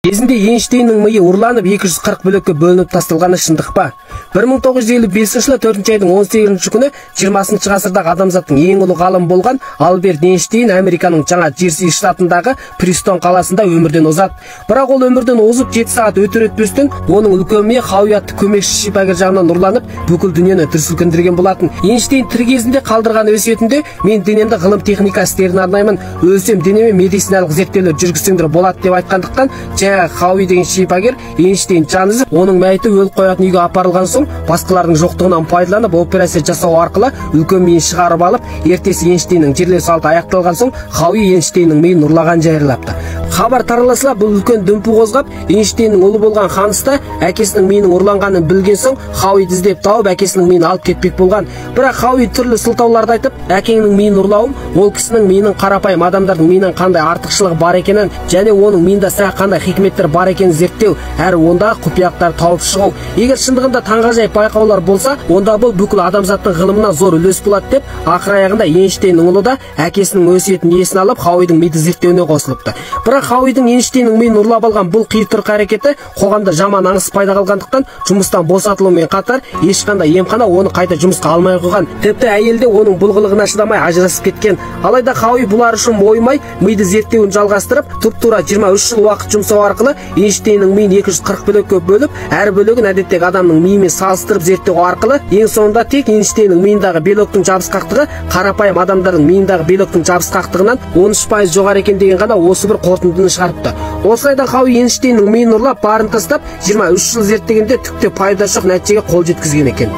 Кезінде Эйнштейннің миы ұрланып 240 бөлікке бөлініп тасталғаны шындық па? 1955 жылы 4 айдың 18 күні 20 ғасырдағы адамзаттың ең ұлы ғалым болған Альберт Эйнштейн Американың жаңа Джерси штатындағы Пристон қаласында өмірден озады. Бірақ ол өмірден озып 7 сағат өтер өтпестен оның үлкен миы Хауи атты көмекші шипагер жағынан ұрланып, бүкіл дүниені дүр сілкіндірген болатын. Эйнштейн тірі кезінде қалдырған өсиетінде мен денемді ғылым техника істеріне арнаймын, өлсем денеме медициналық зерттеулер жүргізсеңдер болады деп айтқандықтан, жаңағы Хауи деген шипагер Эйнштейн жан үзіп, оның мәйіті өліп қоятын үйге апарылған соң, басқалардың жоқтығынан пайдаланып операция жасау арқылы үлкен миын шығарып алып, ертесі Эйнштейннің жерлеу салты аяқталған соң, Хауи Эйнштейннің миын ұрлаған жайрылапты. Хабар таралса, бұл үлкен дүмпу қозғап, Эйнштейннің ұлы болған Ханста әкесінің миының ұрланғанын білген соң, Хауиді іздеп тауып әкесінің миын алып кетпек болған. Бірақ Хауи түрлі сылтауларды айтып, әкеңнің миын ұрлауым ол кісінің миының қарапайым адамдардың миынан қандай артықшылығы бар екенін, және оның миында сірә қандай хикметтер бар екенін зерттеу, әрі ондағы құпияқтарды тауып шығу. Егер шындығында таңғажайып байқаулар болса, онда бұл бүкіл адамзаттың ғылымына зор үлес болады деп, ақыр аяғында Эйнштейннің ұлы да әкесінің өсиетін есіне алып, Хауидің миды зерттеуіне қосылыпты. Бірақ Хауидің Эйнштейннің миын ұрлап алған бұл қитұрқы әрекеті қоғамда жаман аңыс пайда қалғандықтан, жұмыстан босатылуымен қатар ешқандай емхана оны қайта жұмысқа алмай қойған. Тіпті әйел де оның бұл қылығына шыдамай ажырасып кеткен. Алайда Хауи бұлар үшін мойымай, миды зерттеуін жалғастырып, тұп-тура 23 жыл уақыт жұмсау арқылы Эйнштейннің миын 240 бөлікке бөліп, әр бөлігін әдеттегі адамның миымен салыстырып зерттеу арқылы ең соңында тек Эйнштейннің миындағы белоктың жабысқақтығы қарапайым адамдардың миындағы белоктың жабысқақтығынан 13% жоғары екен деген ғана осы бір қорытындыны шығарыпты. Осылайда Хауи Эйнштейннің миын ұрлап, барын тастап, 23 жыл зерттегенде түкте пайдасы жоқ нәтижеге қол жеткізген екен.